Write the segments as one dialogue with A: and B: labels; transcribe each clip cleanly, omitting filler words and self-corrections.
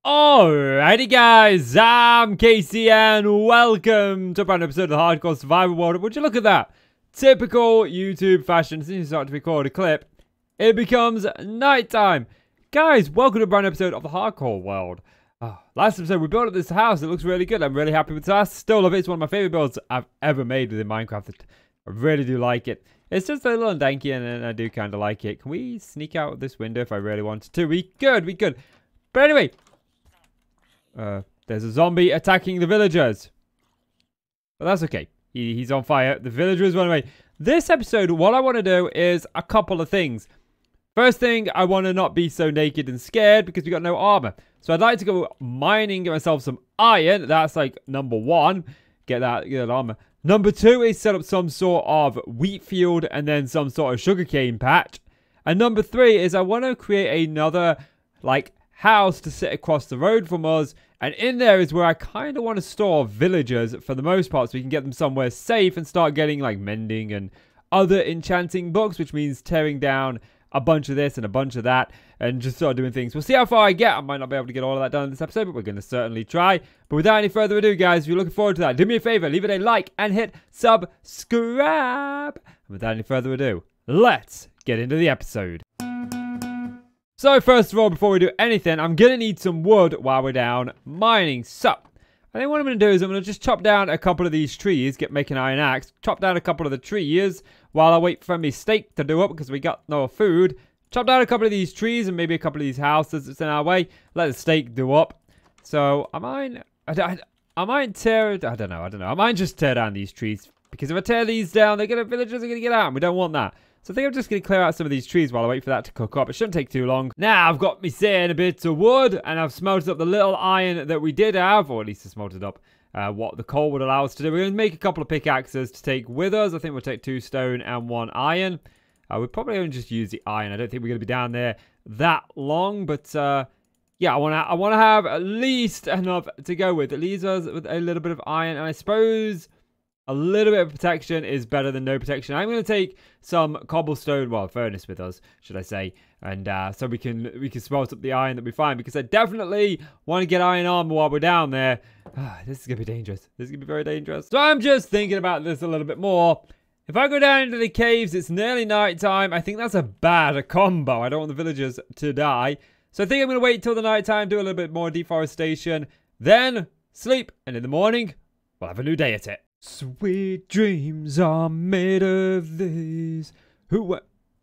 A: Alrighty guys, I'm Casey and welcome to a brand new episode of the Hardcore Survival World. Would you look at that? Typical YouTube fashion. As soon as you start to record a clip, it becomes nighttime. Guys, welcome to a brand new episode of the Hardcore World. Last episode we built up this house. It looks really good. I'm really happy with this. Still love it. It's one of my favorite builds I've ever made within Minecraft. I really do like it. It's just a little undanky and I do kind of like it. Can we sneak out this window if I really wanted to? We could. But anyway. There's a zombie attacking the villagers. But that's okay. He's on fire. The villagers run away. This episode, what I want to do is a couple of things. First thing, I want to not be so naked and scared because we got no armor. So I'd like to go mining, get myself some iron. That's like number one. Get that armor. Number two is set up some sort of wheat field and then some sort of sugarcane patch. And number three is I want to create another like house to sit across the road from us. And in there is where I kind of want to store villagers for the most part so we can get them somewhere safe and start getting like mending and other enchanting books, which means tearing down a bunch of this and a bunch of that and just start doing things. We'll see how far I get. I might not be able to get all of that done in this episode, but we're going to certainly try. But without any further ado, guys, if you're looking forward to that, do me a favor, leave it a like and hit subscribe. And without any further ado, let's get into the episode. So first of all, before we do anything, I'm going to need some wood while we're down mining. So, I think what I'm going to do is I'm going to just chop down a couple of these trees, make an iron axe, chop down a couple of the trees while I wait for me steak to do up because we got no food. Chop down a couple of these trees and maybe a couple of these houses that's in our way. Let the steak do up. So, I might just tear down these trees because if I tear these down, villagers are going to get out and we don't want that. So I think I'm just going to clear out some of these trees while I wait for that to cook up. It shouldn't take too long. Now I've got me saying a bit of wood and I've smelted up the little iron that we did have, or at least I smelted up what the coal would allow us to do. We're going to make a couple of pickaxes to take with us. I think we'll take 2 stone and 1 iron. We'll probably only just use the iron. I don't think we're going to be down there that long, but yeah, I want to have at least enough to go with. It leaves us with a little bit of iron, and I suppose a little bit of protection is better than no protection. I'm going to take some cobblestone, well, furnace with us, should I say, and so we can smelt up the iron that we find, because I definitely want to get iron armor while we're down there. This is going to be dangerous. This is going to be very dangerous. So I'm just thinking about this a little bit more. If I go down into the caves, it's nearly night time. I think that's a bad combo. I don't want the villagers to die. So I think I'm going to wait till the night time, do a little bit more deforestation, then sleep, and in the morning, we'll have a new day at it. Sweet dreams are made of this.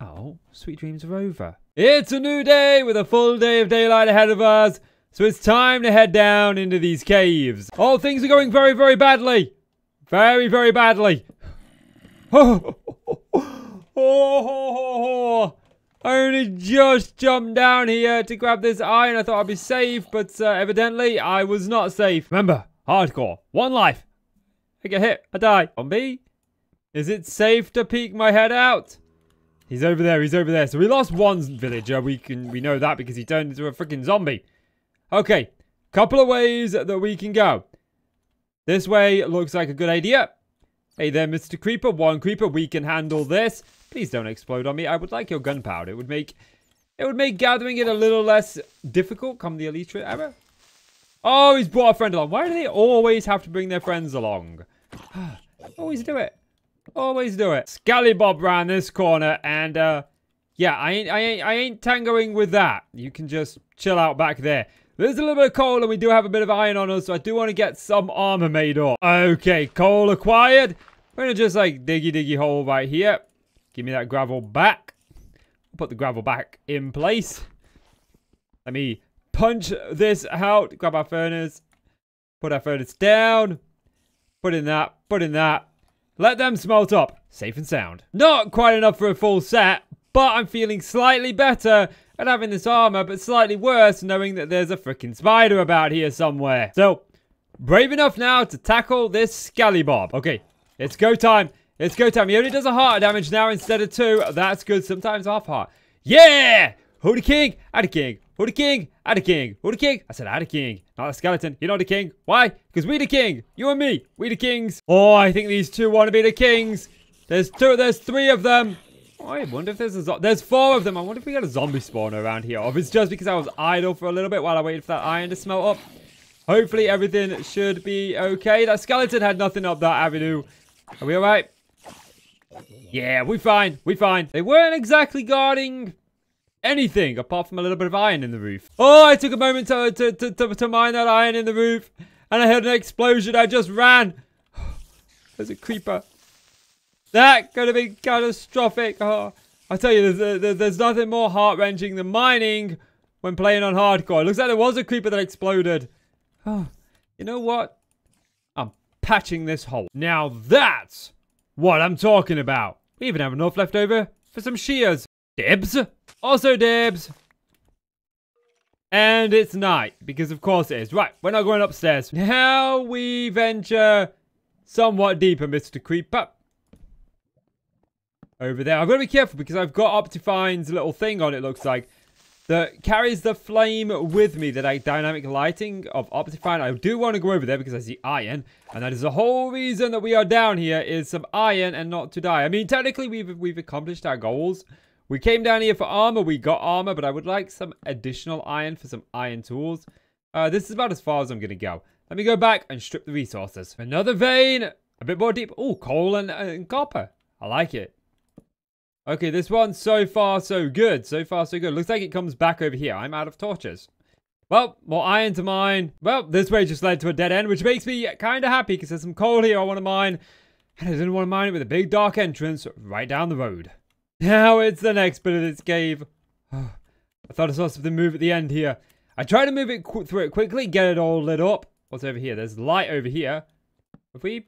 A: Oh, sweet dreams are over. It's a new day with a full day of daylight ahead of us. So it's time to head down into these caves. Oh, things are going very, very badly. Very, very badly. Oh, I only just jumped down here to grab this iron. I thought I'd be safe, but evidently I was not safe. Remember, hardcore, 1 life. I get hit. I die. Zombie? Is it safe to peek my head out? He's over there. He's over there. So we lost 1 villager. We know that because he turned into a freaking zombie. Okay. Couple of ways that we can go. This way looks like a good idea. Hey there, Mr. Creeper. 1 creeper. We can handle this. Please don't explode on me. I would like your gunpowder. It would make gathering it a little less difficult come the Elite era. Oh, he's brought a friend along. Why do they always have to bring their friends along? Always do it. Always do it. Scallybob round this corner, and yeah, I ain't tangoing with that. You can just chill out back there. There's a little bit of coal, and we do have a bit of iron on us, so I do want to get some armor made up. Okay, coal acquired. We're gonna just like diggy hole right here. Give me that gravel back. Put the gravel back in place. Let me punch this out. Grab our furnace. Put our furnace down. Put in that. Put in that. Let them smelt up. Safe and sound. Not quite enough for a full set, but I'm feeling slightly better at having this armor, but slightly worse knowing that there's a freaking spider about here somewhere. So, brave enough now to tackle this scallybob. Okay, it's go time. It's go time. He only does a heart damage now instead of 2. That's good. Sometimes half heart. Yeah! Who the king? I the king. Who the king? I the king. Who the king? I said I the king. Not a skeleton. You're not the king. Why? Because we the king. You and me. We the kings. Oh, I think these 2 want to be the kings. There's 3 of them. Oh, I wonder if there's 4 of them. I wonder if we got a zombie spawner around here. Or if it's just because I was idle for a little bit while I waited for that iron to smelt up. Hopefully everything should be okay. That skeleton had nothing up that avenue. Are we alright? Yeah, we're fine. We're fine. They weren't exactly guarding anything apart from a little bit of iron in the roof. Oh, I took a moment to mine that iron in the roof. And I heard an explosion. I just ran. There's a creeper. That could have been catastrophic. Oh, I tell you, there's nothing more heart-wrenching than mining when playing on hardcore. It looks like there was a creeper that exploded. Oh, you know what? I'm patching this hole. Now that's what I'm talking about. We even have enough left over for some shears. Dibs. Also dibs. And it's night, because of course it is. Right, we're not going upstairs. Now we venture somewhat deeper, Mr. Creeper. Over there. I've got to be careful because I've got Optifine's little thing on, it looks like, that carries the flame with me, that dynamic lighting of Optifine. I do want to go over there because I see iron, and that is the whole reason that we are down here, is some iron and not to die. I mean, technically we've accomplished our goals. We came down here for armor, we got armor, but I would like some additional iron for some iron tools. This is about as far as I'm going to go. Let me go back and strip the resources. Another vein, a bit more deep. Oh, coal and copper. I like it. Okay, this one, so far, so good. So far, so good. Looks like it comes back over here. I'm out of torches. Well, more iron to mine. Well, this way just led to a dead end, which makes me kind of happy because there's some coal here I want to mine. And I didn't want to mine it with a big dark entrance right down the road. Now it's the next bit of this cave. I thought I saw something move at the end here. I tried to move it through it quickly, get it all lit up. What's over here? There's light over here. Have we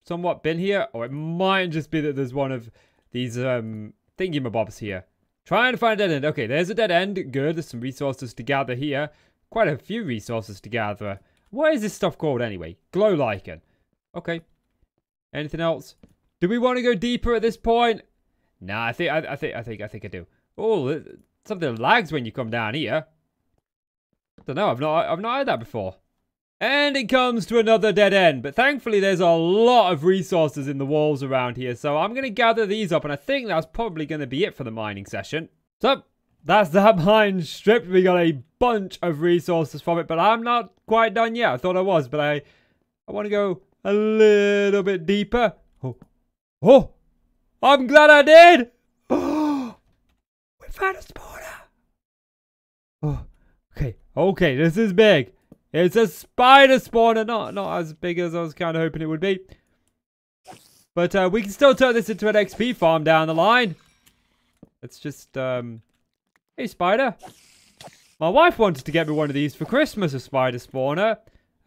A: somewhat been here? Or it might just be that there's one of these thingy-mabobs here. Trying to find a dead end. Okay, there's a dead end. Good. There's some resources to gather here. Quite a few resources to gather. What is this stuff called anyway? Glow lichen. Okay. Anything else? Do we want to go deeper at this point? Nah, I think I do. Oh, something lags when you come down here. I don't know. I've not had that before. And it comes to another dead end. But thankfully, there's a lot of resources in the walls around here. So I'm going to gather these up. And I think that's probably going to be it for the mining session. So that's that mine stripped. We got a bunch of resources from it. But I'm not quite done yet. I thought I was. But I want to go a little bit deeper. Oh, I'm glad I did. Oh, we found a spawner. Oh, okay. This is big. It's a spider spawner, not as big as I was kind of hoping it would be. But we can still turn this into an XP farm down the line. Let's just, hey spider. My wife wanted to get me one of these for Christmas, a spider spawner.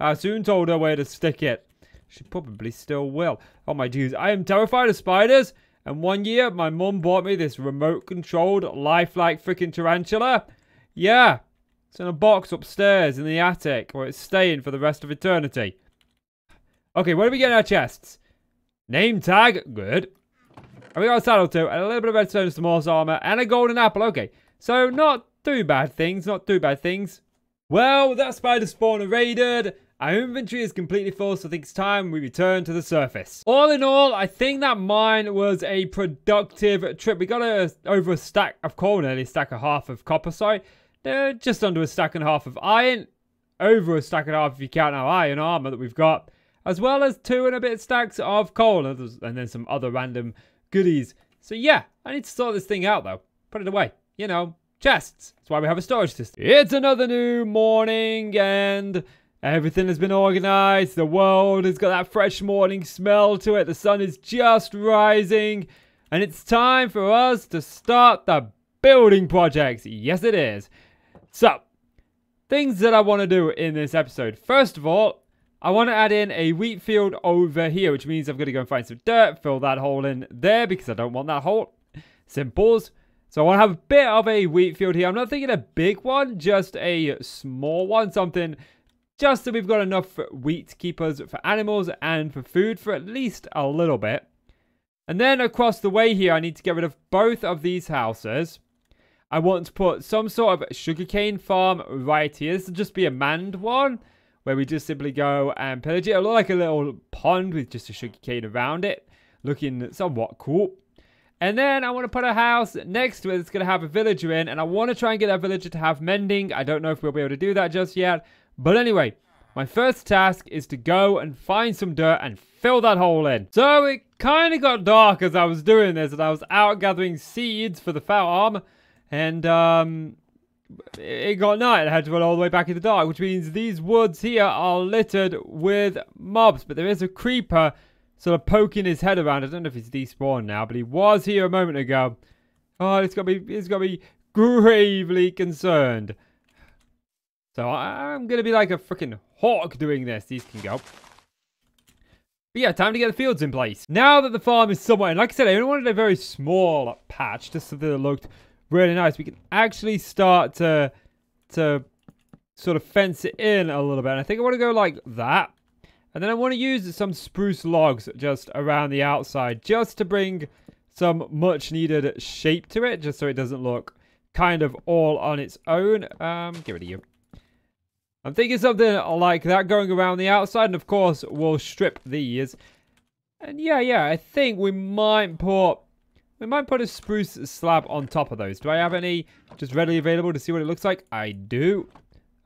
A: I soon told her where to stick it. She probably still will. Oh my dudes, I am terrified of spiders. And one year, my mum bought me this remote-controlled, lifelike freaking tarantula. Yeah. It's in a box upstairs in the attic, where it's staying for the rest of eternity. Okay, what do we get in our chests? Name tag, good. And we got a saddle too, and a little bit of redstone, some horse armor, and a golden apple. Okay, so not too bad things, Well, that spider spawner raided. Our inventory is completely full, so I think it's time we return to the surface. All in all, I think that mine was a productive trip. We got over a stack of coal, nearly a stack and a half of copper, sorry. Just under a stack and a half of iron. Over a stack and a half if you count our iron armor that we've got. As well as 2 and a bit stacks of coal. And then some other random goodies. So yeah, I need to sort this thing out though. Put it away. You know, chests. That's why we have a storage system. It's another new morning and everything has been organized. The world has got that fresh morning smell to it. The sun is just rising. And it's time for us to start the building projects. Yes, it is. So, things that I want to do in this episode. First of all, I want to add in a wheat field over here, which means I'm going to go and find some dirt, fill that hole in there because I don't want that hole. Simples. So I want to have a bit of a wheat field here. I'm not thinking a big one, just a small one. Something just so we've got enough wheat to keep us for animals and for food for at least a little bit. And then across the way here, I need to get rid of both of these houses. I want to put some sort of sugarcane farm right here. This will just be a manned one where we just simply go and pillage it. It'll look like a little pond with just a sugarcane around it, looking somewhat cool. And then I want to put a house next to it that's going to have a villager in. And I want to try and get that villager to have mending. I don't know if we'll be able to do that just yet. But anyway, my first task is to go and find some dirt and fill that hole in. So it kind of got dark as I was doing this. And I was out gathering seeds for the farm. And it got night. I had to run all the way back in the dark. Which means these woods here are littered with mobs. But there is a creeper sort of poking his head around. I don't know if he's despawned now, but he was here a moment ago. Oh, it's got me gravely concerned. So I'm going to be like a freaking hawk doing this. These can go. But yeah, time to get the fields in place. Now that the farm is somewhat, and like I said, I only wanted a very small patch, just so that it looked really nice. We can actually start to sort of fence it in a little bit. And I think I want to go like that. And then I want to use some spruce logs just around the outside, just to bring some much needed shape to it, just so it doesn't look kind of all on its own. Get rid of you. I'm thinking something like that going around the outside, and of course we'll strip these. And yeah, I think we might put a spruce slab on top of those. Do I have any just readily available to see what it looks like? I do.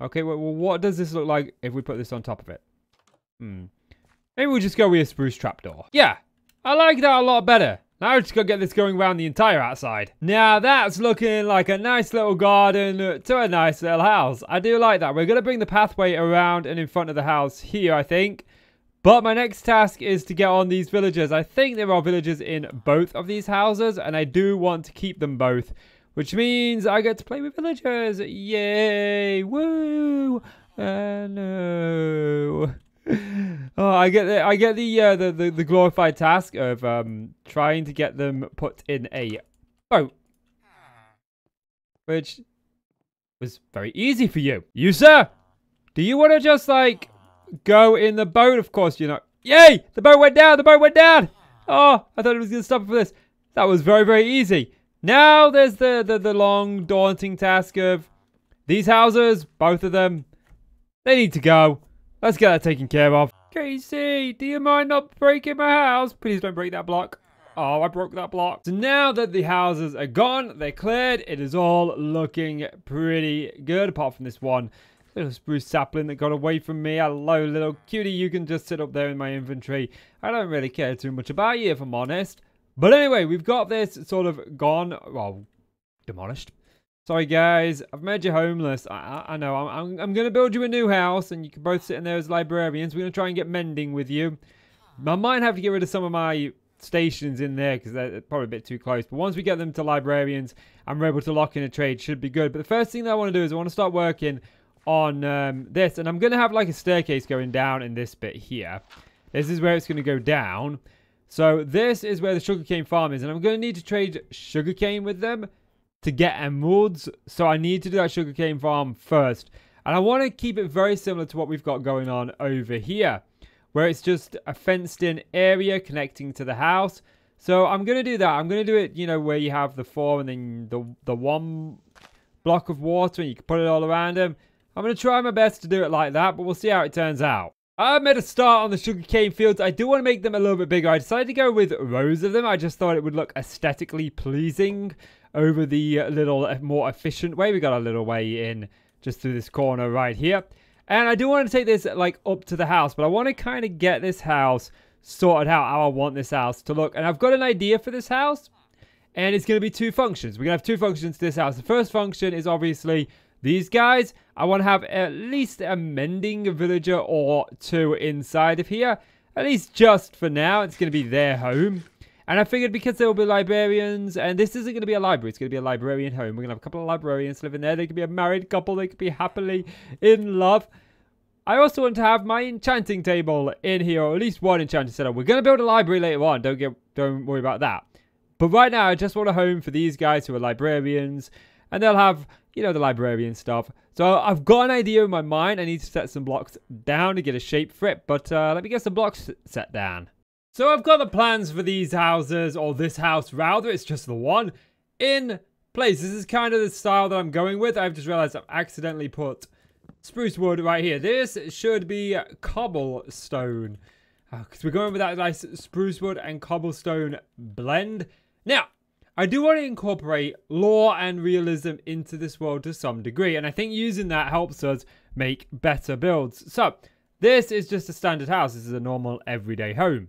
A: Okay, well, what does this look like if we put this on top of it? Maybe we'll just go with a spruce trapdoor. Yeah, I like that a lot better. Now I just gotta get this going around the entire outside. Now that's looking like a nice little garden to a nice little house. I do like that. We're gonna bring the pathway around and in front of the house here, I think. But my next task is to get on these villagers. I think there are villagers in both of these houses, and I do want to keep them both, which means I get to play with villagers. Yay! Woo! No. Oh, I get the glorified task of trying to get them put in a boat, which was very easy for you. You, sir, do you want to just like go in the boat? Of course you know. Yay! The boat went down. The boat went down. Oh, I thought it was gonna stop for this. That was very, very easy. Now there's the long, daunting task of these houses. Both of them, they need to go. Let's get that taken care of. Casey, do you mind not breaking my house? Please don't break that block. Oh, I broke that block. So now that the houses are gone, they're cleared, it is all looking pretty good, apart from this one little spruce sapling that got away from me. Hello, little cutie. You can just sit up there in my inventory. I don't really care too much about you, if I'm honest. But anyway, we've got this sort of gone, well, demolished. Sorry, guys. I've made you homeless. I know. I'm going to build you a new house, and you can both sit in there as librarians. We're going to try and get mending with you. I might have to get rid of some of my stations in there, because they're probably a bit too close. But once we get them to librarians, and we're able to lock in a trade, should be good. But the first thing that I want to do is I want to start working on this. And I'm going to have like a staircase going down in this bit here. This is where it's going to go down. So this is where the sugarcane farm is. And I'm going to need to trade sugarcane with them to get emeralds. So I need to do that sugarcane farm first. And I want to keep it very similar to what we've got going on over here, where it's just a fenced in area connecting to the house. So I'm going to do that. I'm going to do it, you know, where you have the 4 and then the 1 block of water and you can put it all around them. I'm going to try my best to do it like that, but we'll see how it turns out. I made a start on the sugarcane fields. I do want to make them a little bit bigger. I decided to go with rows of them. I just thought it would look aesthetically pleasing over the little more efficient way. We got a little way in just through this corner right here. And I do want to take this like up to the house, but I want to kind of get this house sorted out how I want this house to look. And I've got an idea for this house, and it's going to be 2 functions. We're going to have 2 functions to this house. The first function is obviously these guys. I want to have at least a mending villager or 2 inside of here. At least just for now. It's going to be their home. And I figured because there will be librarians, and this isn't going to be a library, it's going to be a librarian home. We're going to have a couple of librarians living there. They could be a married couple. They could be happily in love. I also want to have my enchanting table in here, or at least 1 enchanting setup. We're going to build a library later on. Don't worry about that. But right now, I just want a home for these guys who are librarians. And they'll have, you know, the librarian stuff. So I've got an idea in my mind. I need to set some blocks down to get a shape for it. But let me get some blocks set down. So I've got the plans for these houses, or this house rather, it's just the one, in place. This is kind of the style that I'm going with. I've just realized I've accidentally put spruce wood right here. This should be cobblestone, because we're going with that nice spruce wood and cobblestone blend. Now, I do want to incorporate lore and realism into this world to some degree, and I think using that helps us make better builds. So, this is just a standard house. This is a normal everyday home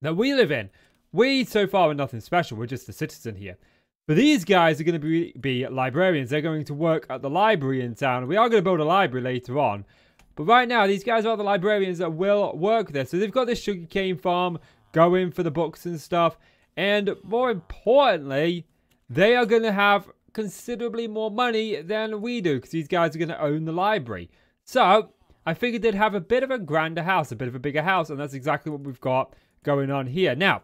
A: that we live in. We, so far, are nothing special. We're just a citizen here. But these guys are going to be librarians. They're going to work at the library in town. We are going to build a library later on. But right now, these guys are the librarians that will work there. So they've got this sugarcane farm going for the books and stuff. And more importantly, they are going to have considerably more money than we do, because these guys are going to own the library. So I figured they'd have a bit of a grander house, a bit of a bigger house. And that's exactly what we've got going on here. Now,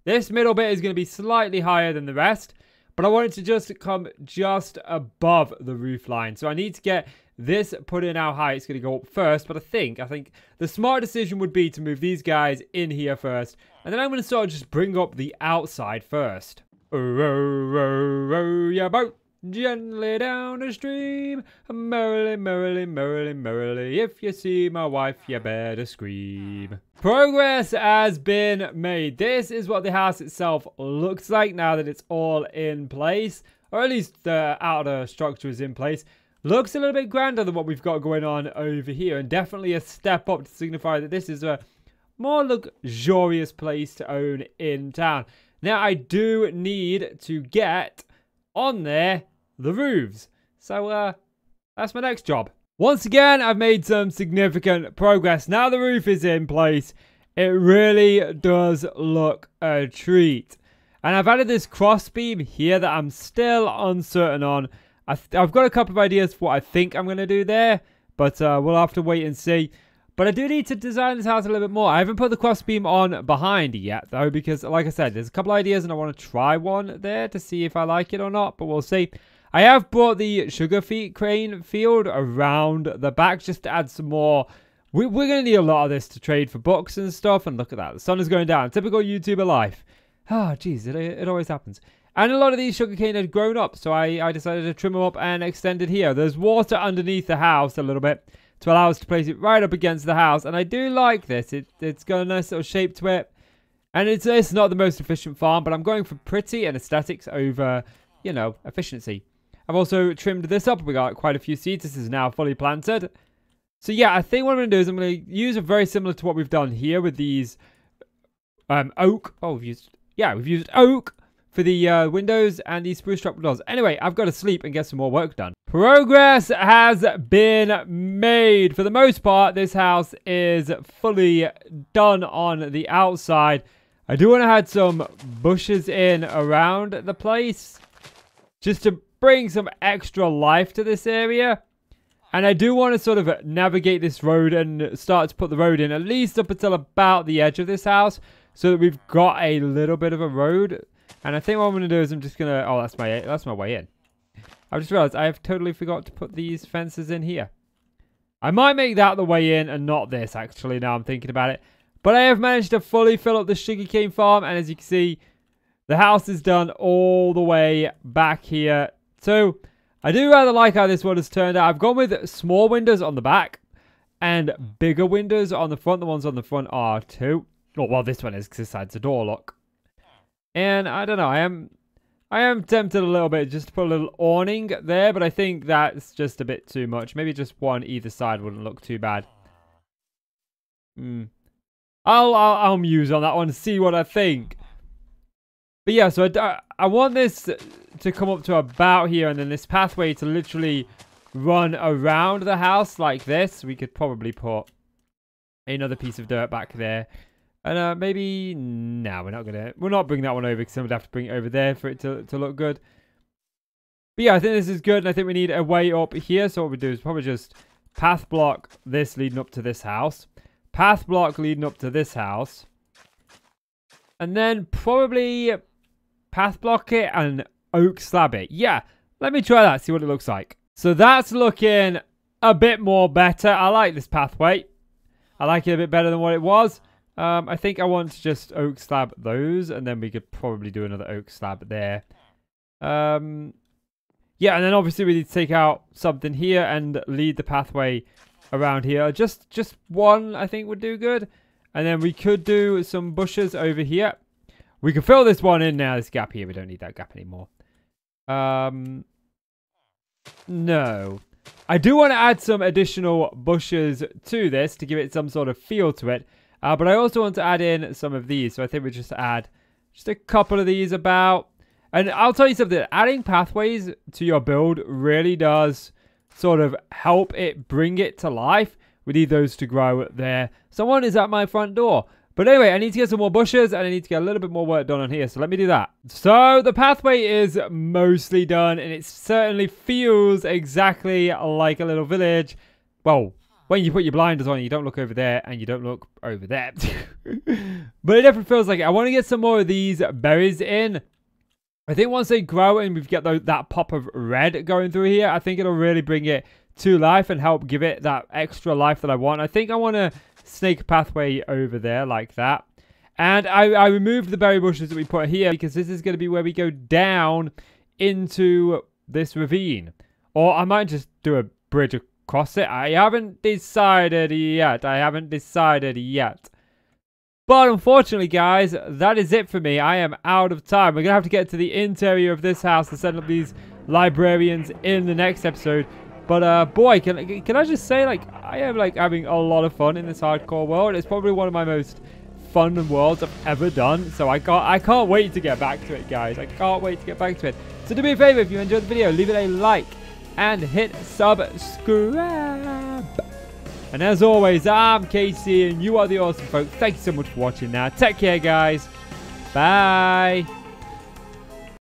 A: this middle bit is going to be slightly higher than the rest, but I want it to just come just above the roof line. So I need to get this put in how high it's going to go up first, but I think the smart decision would be to move these guys in here first, and then I'm going to sort of just bring up the outside first. Row, row, row your boat gently down the stream, merrily, merrily, merrily, merrily. If you see my wife, you better scream. Progress has been made. This is what the house itself looks like now that it's all in place, or at least the outer structure is in place. Looks a little bit grander than what we've got going on over here, and definitely a step up to signify that this is a more luxurious place to own in town. Now, I do need to get on there the roofs. So, that's my next job. Once again, I've made some significant progress. Now the roof is in place, it really does look a treat. And I've added this crossbeam here that I'm still uncertain on. I've got a couple of ideas for what I think I'm going to do there, but we'll have to wait and see. But I do need to design this house a little bit more. I haven't put the crossbeam on behind yet, though, because, like I said, there's a couple of ideas and I want to try one there to see if I like it or not, but we'll see. I have brought the sugar cane field around the back just to add some more. We're going to need a lot of this to trade for books and stuff. And look at that. The sun is going down. Typical YouTuber life. Ah, geez, it always happens. And a lot of these sugarcane had grown up, so I decided to trim them up and extend it here. There's water underneath the house a little bit to allow us to place it right up against the house. And I do like this. It's got a nice little shape to it. And it's not the most efficient farm, but I'm going for pretty and aesthetics over, you know, efficiency. I've also trimmed this up. We got quite a few seeds. This is now fully planted. So yeah, I think what I'm going to do is I'm going to use a very similar to what we've done here with these oak. Oh, we've used oak for the windows and these spruce structural doors. Anyway, I've got to sleep and get some more work done. Progress has been made. For the most part, this house is fully done on the outside. I do want to add some bushes in around the place just to bring some extra life to this area. And I do want to sort of navigate this road and start to put the road in at least up until about the edge of this house, so that we've got a little bit of a road. And I think what I'm going to do is I'm just going to... Oh, that's my way in. I just realized I have totally forgot to put these fences in here. I might make that the way in and not this, actually, now I'm thinking about it. But I have managed to fully fill up the sugarcane farm, and as you can see, the house is done all the way back here. So, I do rather like how this one has turned out. I've gone with small windows on the back and bigger windows on the front. The ones on the front are 2. Oh, well, this one is because this side's a door lock. And I don't know, I am tempted a little bit just to put a little awning there, but I think that's just a bit too much. Maybe just one either side wouldn't look too bad. I'll muse on that one and see what I think. But yeah, so I want this to come up to about here, and then this pathway to literally run around the house like this. We could probably put another piece of dirt back there. And maybe... No, we're not bringing that one over, because then we'd have to bring it over there for it to look good. But yeah, I think this is good, and I think we need a way up here. So what we do is probably just path block this leading up to this house. Path block leading up to this house. And then probably path block it and oak slab it. Yeah, let me try that, see what it looks like. So that's looking a bit more better. I like this pathway. I like it a bit better than what it was. I think I want to just oak slab those, and then we could probably do another oak slab there. Yeah, and then obviously we need to take out something here and lead the pathway around here. Just one, I think, would do good. And then we could do some bushes over here. We can fill this one in now. This gap here. We don't need that gap anymore. No. I do want to add some additional bushes to this to give it some sort of feel to it. But I also want to add in some of these. So I think we just add just a couple of these about. And I'll tell you something. Adding pathways to your build really does sort of help it bring it to life. We need those to grow there. Someone is at my front door. But anyway, I need to get some more bushes and I need to get a little bit more work done on here. So let me do that. So the pathway is mostly done and it certainly feels exactly like a little village. Well, when you put your blinders on, you don't look over there and you don't look over there. But it definitely feels like it. I want to get some more of these berries in. I think once they grow and we've got that pop of red going through here, I think it'll really bring it to life and help give it that extra life that I want. I think I want to snake pathway over there like that. And I removed the berry bushes that we put here because this is going to be where we go down into this ravine. Or I might just do a bridge across it. I haven't decided yet. But unfortunately, guys, that is it for me. I am out of time. We're going to have to get to the interior of this house to set up these librarians in the next episode. But boy, can I just say, like, I am like having a lot of fun in this hardcore world. It's probably one of my most fun worlds I've ever done. So I can't wait to get back to it, guys. I can't wait to get back to it. So do me a favor, if you enjoyed the video, leave it a like and hit subscribe. And as always, I'm KC and you are the awesome folks. Thank you so much for watching now. Take care, guys. Bye.